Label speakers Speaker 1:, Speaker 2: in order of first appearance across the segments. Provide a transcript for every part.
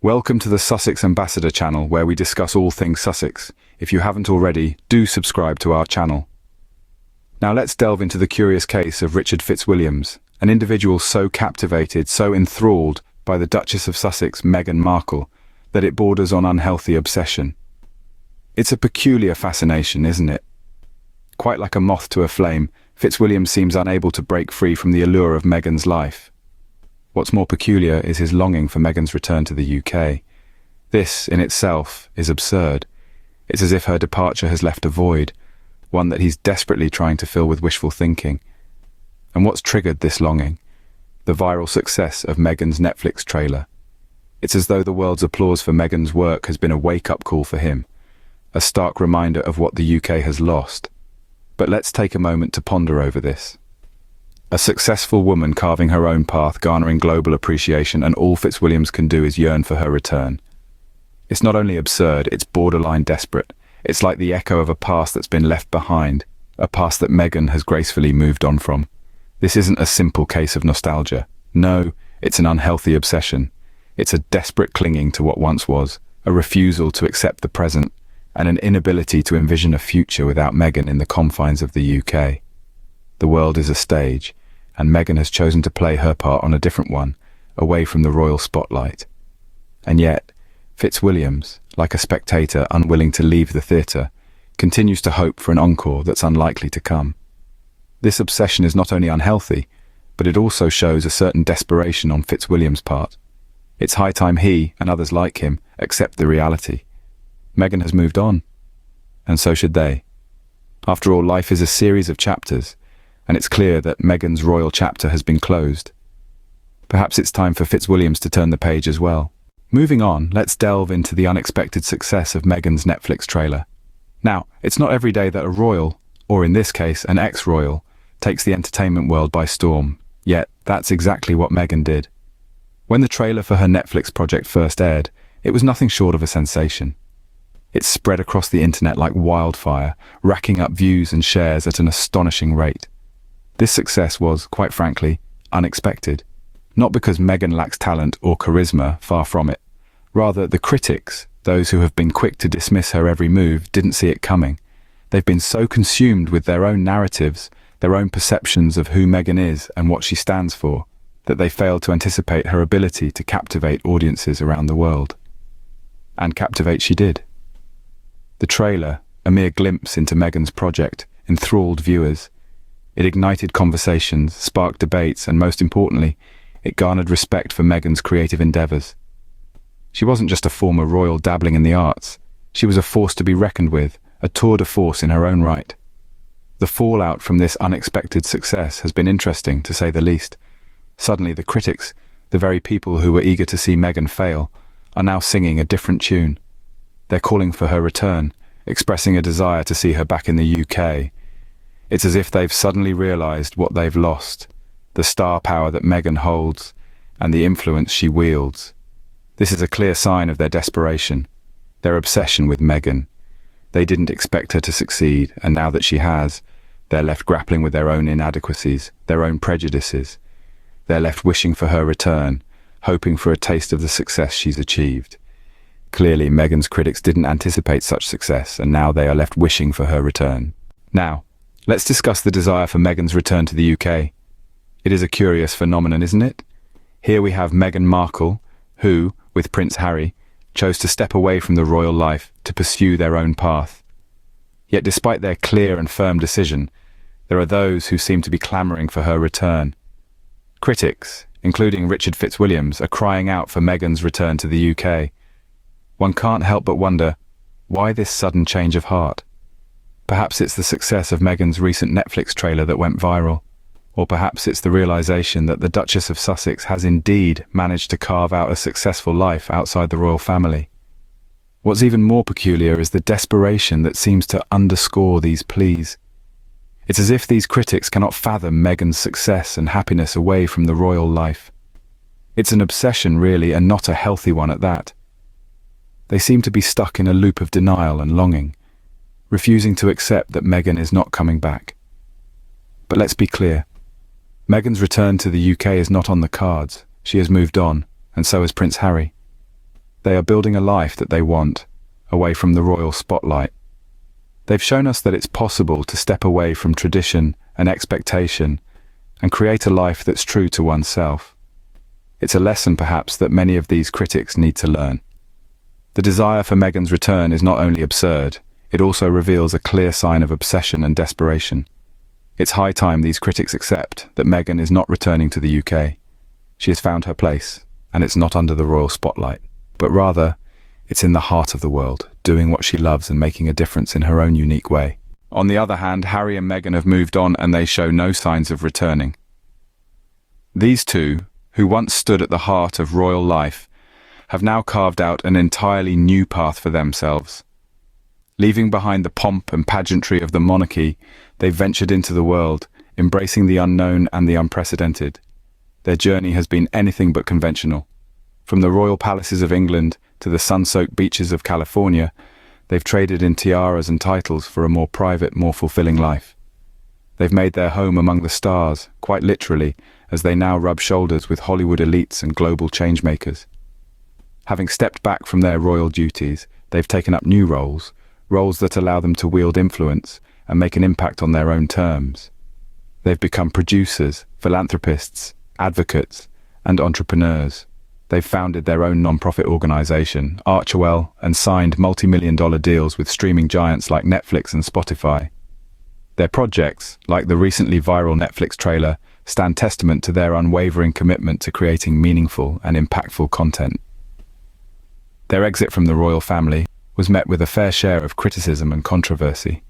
Speaker 1: Welcome to the Sussex Ambassador channel, where we discuss all things Sussex. If you haven't already, do subscribe to our channel. Now let's delve into the curious case of Richard Fitzwilliams, an individual so captivated, so enthralled by the Duchess of Sussex, Meghan Markle, that it borders on unhealthy obsession. It's a peculiar fascination, isn't it? Quite like a moth to a flame, Fitzwilliams seems unable to break free from the allure of Meghan's life. What's more peculiar is his longing for Meghan's return to the UK. This, in itself, is absurd. It's as if her departure has left a void, one that he's desperately trying to fill with wishful thinking. And what's triggered this longing? The viral success of Meghan's Netflix trailer. It's as though the world's applause for Meghan's work has been a wake-up call for him, a stark reminder of what the UK has lost. But let's take a moment to ponder over this. A successful woman carving her own path, garnering global appreciation, and all Fitzwilliams can do is yearn for her return. It's not only absurd, it's borderline desperate. It's like the echo of a past that's been left behind, a past that Meghan has gracefully moved on from. This isn't a simple case of nostalgia. No, it's an unhealthy obsession. It's a desperate clinging to what once was, a refusal to accept the present, and an inability to envision a future without Meghan in the confines of the UK. The world is a stage, and Meghan has chosen to play her part on a different one, away from the royal spotlight. And yet, Fitzwilliams, like a spectator unwilling to leave the theatre, continues to hope for an encore that's unlikely to come. This obsession is not only unhealthy, but it also shows a certain desperation on Fitzwilliams' part. It's high time he, and others like him, accept the reality. Meghan has moved on, and so should they. After all, life is a series of chapters, and it's clear that Meghan's royal chapter has been closed. Perhaps it's time for Fitzwilliams to turn the page as well. Moving on, let's delve into the unexpected success of Meghan's Netflix trailer. Now, it's not every day that a royal, or in this case, an ex-royal, takes the entertainment world by storm, yet that's exactly what Meghan did. When the trailer for her Netflix project first aired, it was nothing short of a sensation. It spread across the internet like wildfire, racking up views and shares at an astonishing rate. This success was, quite frankly, unexpected. Not because Meghan lacks talent or charisma, far from it. Rather, the critics, those who have been quick to dismiss her every move, didn't see it coming. They've been so consumed with their own narratives, their own perceptions of who Meghan is and what she stands for, that they failed to anticipate her ability to captivate audiences around the world. And captivate she did. The trailer, a mere glimpse into Meghan's project, enthralled viewers. It ignited conversations, sparked debates, and most importantly, it garnered respect for Meghan's creative endeavours. She wasn't just a former royal dabbling in the arts. She was a force to be reckoned with, a tour de force in her own right. The fallout from this unexpected success has been interesting, to say the least. Suddenly the critics, the very people who were eager to see Meghan fail, are now singing a different tune. They're calling for her return, expressing a desire to see her back in the UK. It's as if they've suddenly realised what they've lost, the star power that Meghan holds, and the influence she wields. This is a clear sign of their desperation, their obsession with Meghan. They didn't expect her to succeed, and now that she has, they're left grappling with their own inadequacies, their own prejudices. They're left wishing for her return, hoping for a taste of the success she's achieved. Clearly, Meghan's critics didn't anticipate such success, and now they are left wishing for her return. Now, let's discuss the desire for Meghan's return to the UK. It is a curious phenomenon, isn't it? Here we have Meghan Markle, who, with Prince Harry, chose to step away from the royal life to pursue their own path. Yet despite their clear and firm decision, there are those who seem to be clamouring for her return. Critics, including Richard Fitzwilliams, are crying out for Meghan's return to the UK. One can't help but wonder, why this sudden change of heart? Perhaps it's the success of Meghan's recent Netflix trailer that went viral. Or perhaps it's the realization that the Duchess of Sussex has indeed managed to carve out a successful life outside the royal family. What's even more peculiar is the desperation that seems to underscore these pleas. It's as if these critics cannot fathom Meghan's success and happiness away from the royal life. It's an obsession, really, and not a healthy one at that. They seem to be stuck in a loop of denial and longing, refusing to accept that Meghan is not coming back. But let's be clear. Meghan's return to the UK is not on the cards. She has moved on, and so has Prince Harry. They are building a life that they want, away from the royal spotlight. They've shown us that it's possible to step away from tradition and expectation and create a life that's true to oneself. It's a lesson, perhaps, that many of these critics need to learn. The desire for Meghan's return is not only absurd, it also reveals a clear sign of obsession and desperation. It's high time these critics accept that Meghan is not returning to the UK. She has found her place, and it's not under the royal spotlight, but rather, it's in the heart of the world, doing what she loves and making a difference in her own unique way. On the other hand, Harry and Meghan have moved on and they show no signs of returning. These two, who once stood at the heart of royal life, have now carved out an entirely new path for themselves. Leaving behind the pomp and pageantry of the monarchy, they've ventured into the world, embracing the unknown and the unprecedented. Their journey has been anything but conventional. From the royal palaces of England to the sun-soaked beaches of California, they've traded in tiaras and titles for a more private, more fulfilling life. They've made their home among the stars, quite literally, as they now rub shoulders with Hollywood elites and global changemakers. Having stepped back from their royal duties, they've taken up new roles that allow them to wield influence and make an impact on their own terms. They've become producers, philanthropists, advocates, and entrepreneurs. They've founded their own non-profit organization, Archewell, and signed multi-million-dollar deals with streaming giants like Netflix and Spotify. Their projects, like the recently viral Netflix trailer, stand testament to their unwavering commitment to creating meaningful and impactful content. Their exit from the royal family was met with a fair share of criticism and controversy.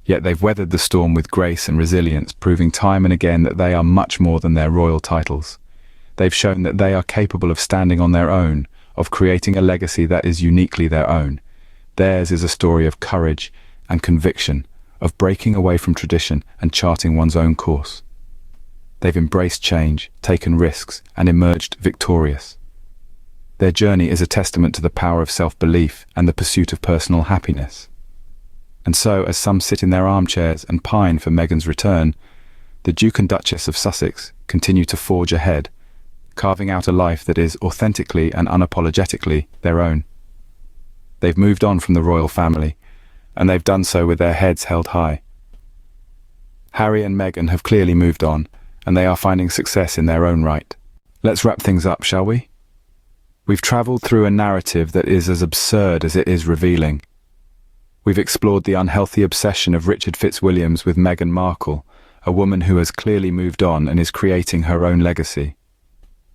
Speaker 1: Yet they've weathered the storm with grace and resilience, proving time and again that they are much more than their royal titles. They've shown that they are capable of standing on their own, of creating a legacy that is uniquely their own. Theirs is a story of courage and conviction, of breaking away from tradition and charting one's own course. They've embraced change, taken risks, and emerged victorious. Their journey is a testament to the power of self-belief and the pursuit of personal happiness. And so, as some sit in their armchairs and pine for Meghan's return, the Duke and Duchess of Sussex continue to forge ahead, carving out a life that is authentically and unapologetically their own. They've moved on from the royal family, and they've done so with their heads held high. Harry and Meghan have clearly moved on, and they are finding success in their own right. Let's wrap things up, shall we? We've travelled through a narrative that is as absurd as it is revealing. We've explored the unhealthy obsession of Richard Fitzwilliams with Meghan Markle, a woman who has clearly moved on and is creating her own legacy.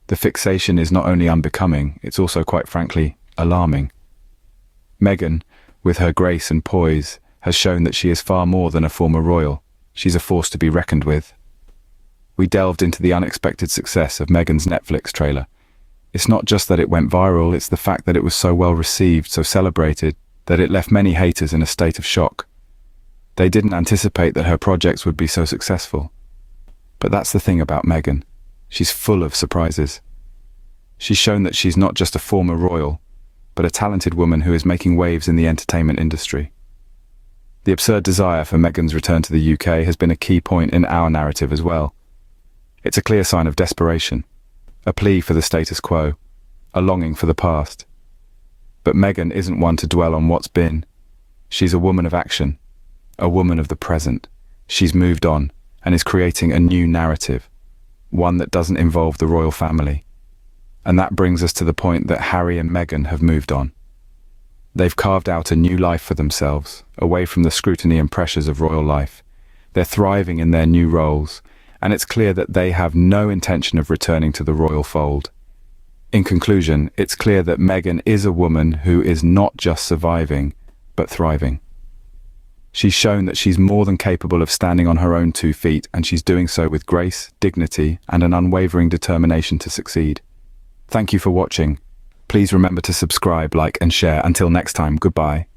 Speaker 1: The fixation is not only unbecoming, it's also, quite frankly, alarming. Meghan, with her grace and poise, has shown that she is far more than a former royal. She's a force to be reckoned with. We delved into the unexpected success of Meghan's Netflix trailer. It's not just that it went viral, it's the fact that it was so well received, so celebrated, that it left many haters in a state of shock. They didn't anticipate that her projects would be so successful. But that's the thing about Meghan. She's full of surprises. She's shown that she's not just a former royal, but a talented woman who is making waves in the entertainment industry. The absurd desire for Meghan's return to the UK has been a key point in our narrative as well. It's a clear sign of desperation, a plea for the status quo, a longing for the past. But Meghan isn't one to dwell on what's been. She's a woman of action, a woman of the present. She's moved on and is creating a new narrative, one that doesn't involve the royal family. And that brings us to the point that Harry and Meghan have moved on. They've carved out a new life for themselves, away from the scrutiny and pressures of royal life. They're thriving in their new roles, and it's clear that they have no intention of returning to the royal fold. In conclusion, it's clear that Meghan is a woman who is not just surviving, but thriving. She's shown that she's more than capable of standing on her own 2 feet, and she's doing so with grace, dignity, and an unwavering determination to succeed. Thank you for watching. Please remember to subscribe, like, and share. Until next time, goodbye.